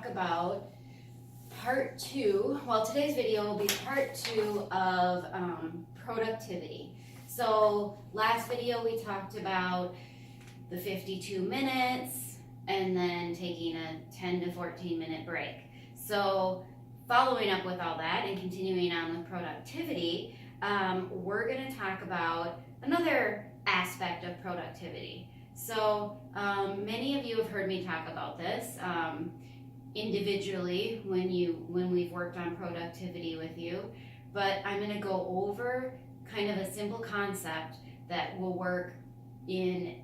talk about part 2. Well, today's video will be part 2 of productivity. So last video we talked about the 52 minutes and then taking a 10 to 14 minute break. So following up with all that and continuing on with productivity, we're going to talk about another aspect of productivity. So many of you have heard me talk about this individually when we've worked on productivity with you, but I'm going to go over kind of a simple concept that will work in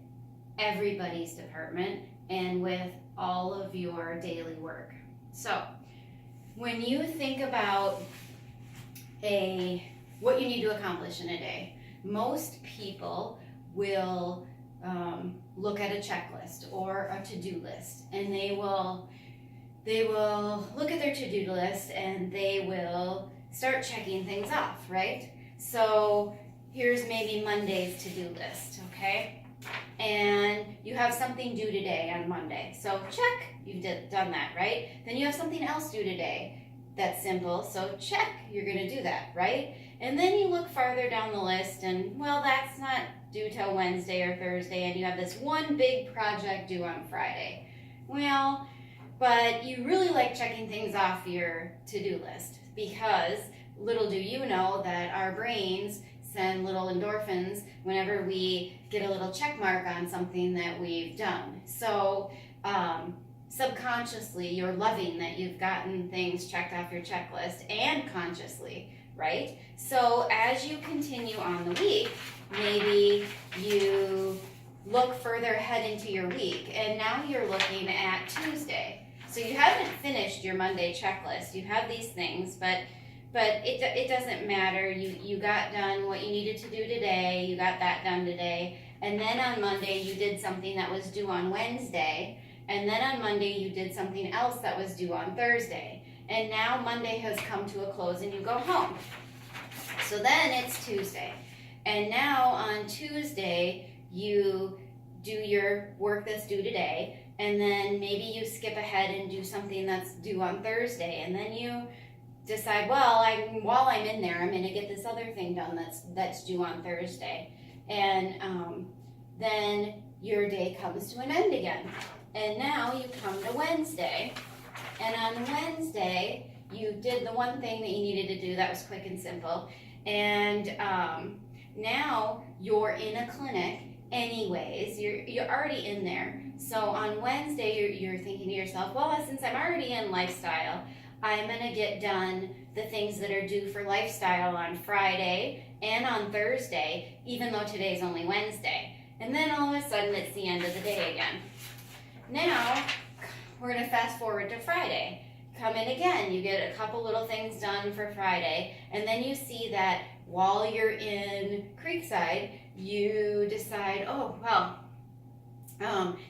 everybody's department and with all of your daily work. So when you think about what you need to accomplish in a day, most people will look at a checklist or a to-do list, and they will look at their to-do list and they will start checking things off, right? So here's maybe Monday's to-do list, okay? And you have something due today on Monday. So check, you've done that, right? Then you have something else due today. That's simple, so check, you're gonna do that, right? And then you look farther down the list and, well, that's not due till Wednesday or Thursday, and you have this one big project due on Friday. Well, but you really like checking things off your to-do list, because little do you know that our brains send little endorphins whenever we get a little check mark on something that we've done. So subconsciously, you're loving that you've gotten things checked off your checklist, and consciously, right? So as you continue on the week, maybe you look further ahead into your week, and now you're looking at Tuesday. So you haven't finished your Monday checklist. You have these things, but it doesn't matter. You got done what you needed to do today. You got that done today. And then on Monday, you did something that was due on Wednesday. And then on Monday, you did something else that was due on Thursday. And now Monday has come to a close and you go home. So then it's Tuesday. And now on Tuesday, you do your work that's due today. And then maybe you skip ahead and do something that's due on Thursday. And then you decide, well, while I'm in there, I'm going to get this other thing done that's due on Thursday. And then your day comes to an end again. And now you come to Wednesday. And on Wednesday, you did the one thing that you needed to do that was quick and simple. And now you're in a clinic anyways. You're already in there. So on Wednesday, you're thinking to yourself, well, since I'm already in lifestyle, I'm going to get done the things that are due for lifestyle on Friday and on Thursday, even though today's only Wednesday. And then all of a sudden, it's the end of the day again. Now, we're going to fast forward to Friday. Come in again, you get a couple little things done for Friday, and then you see that while you're in Creekside, you decide, oh, well,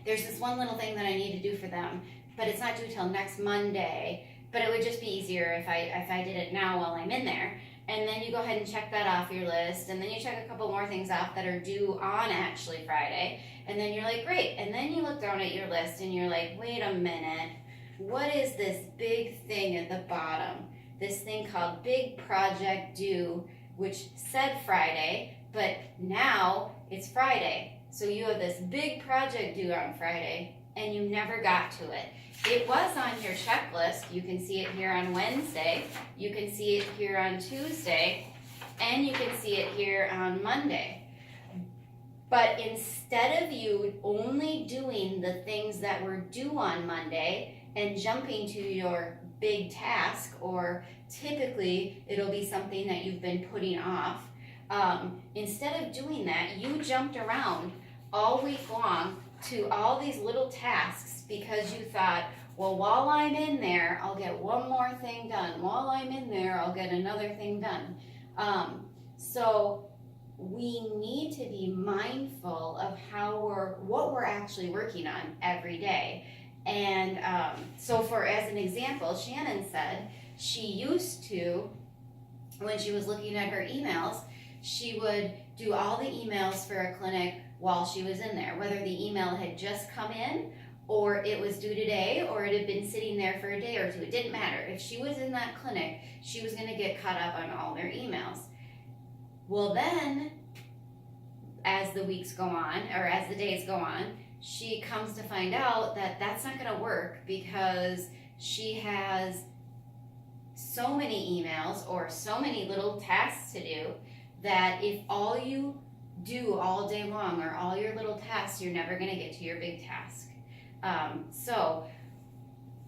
there's this one little thing that I need to do for them, but it's not due till next Monday, but it would just be easier if I did it now while I'm in there. And then you go ahead and check that off your list, and then you check a couple more things off that are due on actually Friday, and then you're like, great. And then you look down at your list and you're like, wait a minute, what is this big thing at the bottom? This thing called Big Project Due, which said Friday, but now it's Friday. So you have this big project due on Friday, and you never got to it. It was on your checklist. You can see it here on Wednesday. You can see it here on Tuesday. And you can see it here on Monday. But instead of you only doing the things that were due on Monday and jumping to your big task, or typically it'll be something that you've been putting off, instead of doing that, you jumped around all week long to all these little tasks because you thought, well, while I'm in there, I'll get one more thing done. While I'm in there, I'll get another thing done. So we need to be mindful of what we're actually working on every day. And so as an example, Shannon said she used to, when she was looking at her emails, she would do all the emails for a clinic while she was in there, whether the email had just come in or it was due today, or it had been sitting there for a day or two. It didn't matter. If she was in that clinic, she was going to get caught up on all their emails. Well, then, as the weeks go on, or as the days go on, she comes to find out that that's not going to work because she has so many emails or so many little tasks to do that if all you do all day long are all your little tasks, you're never going to get to your big task. So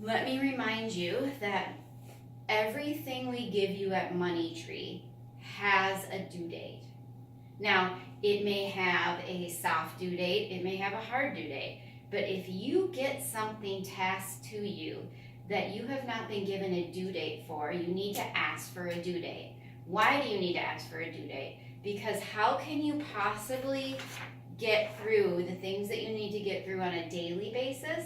let me remind you that everything we give you at Money Tree has a due date. Now, it may have a soft due date, it may have a hard due date, but if you get something tasked to you that you have not been given a due date for, you need to ask for a due date. Why do you need to ask for a due date? Because how can you possibly get through the things that you need to get through on a daily basis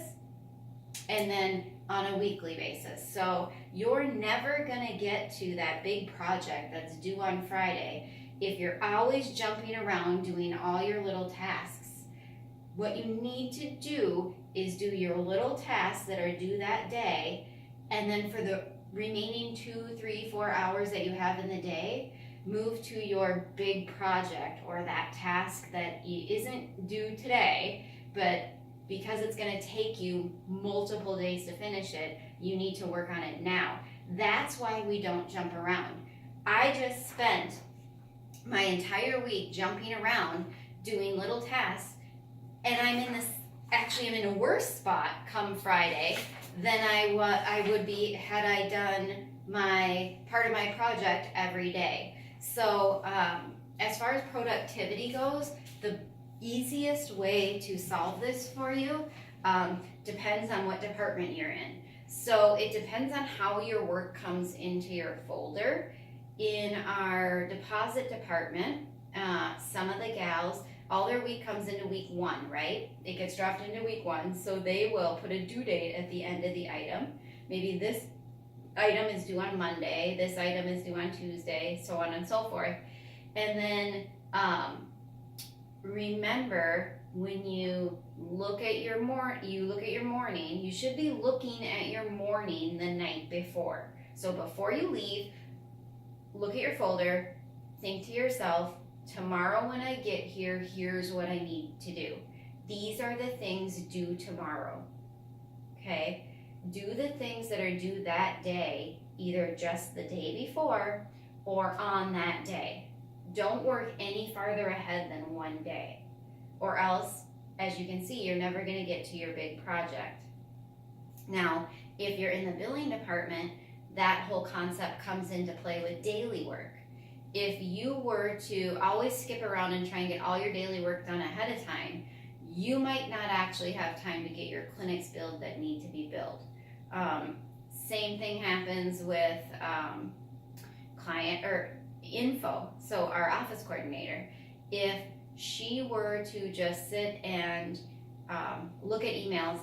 and then on a weekly basis? So you're never going to get to that big project that's due on Friday if you're always jumping around doing all your little tasks. What you need to do is do your little tasks that are due that day, and then for the remaining 2, 3, 4 hours that you have in the day, move to your big project or that task that isn't due today, but because it's going to take you multiple days to finish it, you need to work on it now. That's why we don't jump around. I just spent my entire week jumping around doing little tasks, and I'm in a worse spot come Friday than I would be had I done my part of my project every day. So as far as productivity goes, the easiest way to solve this for you depends on what department you're in. So it depends on how your work comes into your folder. In our deposit department, some of the gals, all their week comes into week 1, right? It gets dropped into week 1, so they will put a due date at the end of the item. Maybe this item is due on Monday, this item is due on Tuesday, so on and so forth. And then remember, when you look at your morning, you should be looking at your morning the night before. So before you leave, look at your folder, think to yourself, tomorrow when I get here, here's what I need to do. These are the things due tomorrow, okay? Do the things that are due that day, either just the day before or on that day. Don't work any farther ahead than one day, or else, as you can see, you're never going to get to your big project. Now, if you're in the billing department, that whole concept comes into play with daily work. If you were to always skip around and try and get all your daily work done ahead of time, you might not actually have time to get your clinics billed that need to be billed. Same thing happens with client or info. So our office coordinator, if she were to just sit and look at emails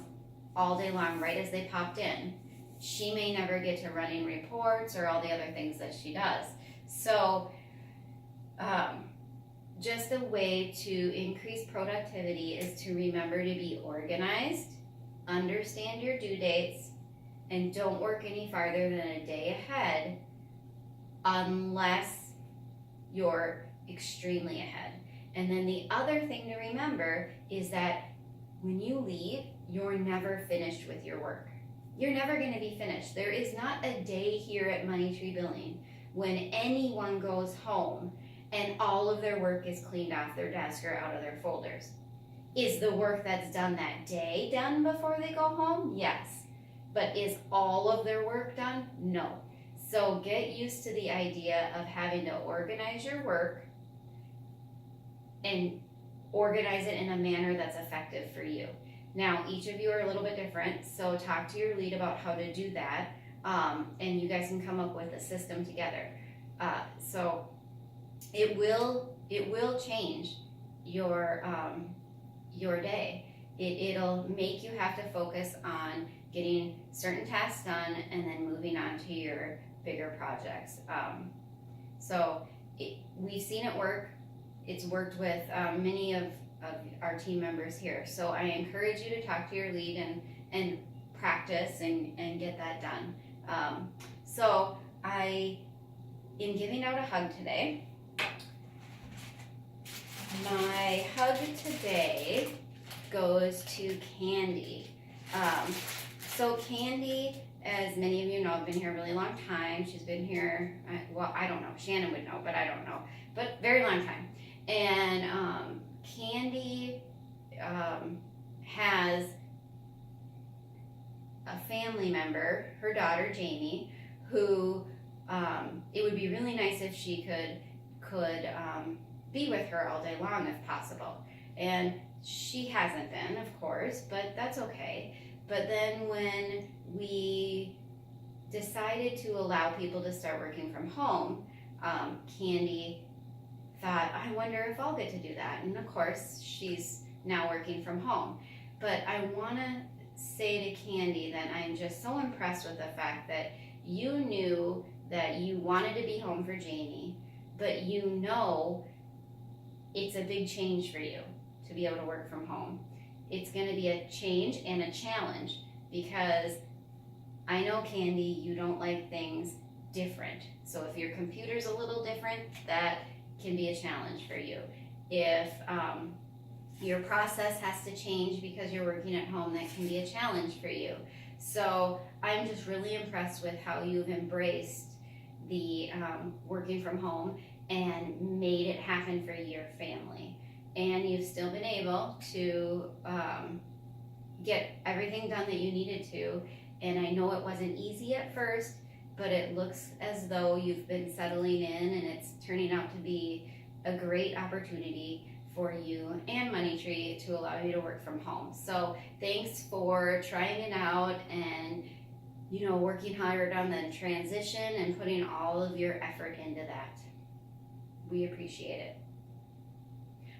all day long right as they popped in, she may never get to running reports or all the other things that she does. So just a way to increase productivity is to remember to be organized, understand your due dates, and don't work any farther than a day ahead unless you're extremely ahead. And then the other thing to remember is that when you leave, you're never finished with your work. You're never going to be finished. There is not a day here at Money Tree Billing when anyone goes home and all of their work is cleaned off their desk or out of their folders. Is the work that's done that day done before they go home? Yes. But is all of their work done? No. So get used to the idea of having to organize your work and organize it in a manner that's effective for you. Now, each of you are a little bit different, so talk to your lead about how to do that, and you guys can come up with a system together. So it will change your day. It'll make you have to focus on getting certain tasks done and then moving on to your bigger projects. We've seen it work. It's worked with many of our team members here. So I encourage you to talk to your lead and practice and get that done. So I am giving out a hug today. My hug today goes to Candy. So Candy, as many of you know, I've been here a really long time. She's been here, well, I don't know. Shannon would know, but I don't know. But very long time. And Candy has a family member, her daughter Jamie, who it would be really nice if she could be with her all day long if possible. And she hasn't been, of course, but that's okay. But then when we decided to allow people to start working from home, Candy thought, I wonder if I'll get to do that. And of course, she's now working from home. But I want to say to Candy that I'm just so impressed with the fact that you knew that you wanted to be home for Jamie, but you know it's a big change for you to be able to work from home. It's going to be a change and a challenge because I know, Candy, you don't like things different. So if your computer's a little different, that can be a challenge for you. If your process has to change because you're working at home, that can be a challenge for you. So I'm just really impressed with how you've embraced the working from home and made it happen for your family. And you've still been able to get everything done that you needed to. And I know it wasn't easy at first, but it looks as though you've been settling in and it's turning out to be a great opportunity for you and Money Tree to allow you to work from home. So thanks for trying it out and working hard on the transition and putting all of your effort into that. We appreciate it.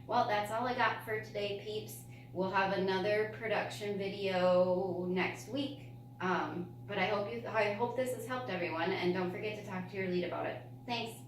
Well, that's all I got for today, peeps. We'll have another production video next week. But I hope this has helped everyone, and don't forget to talk to your lead about it. Thanks.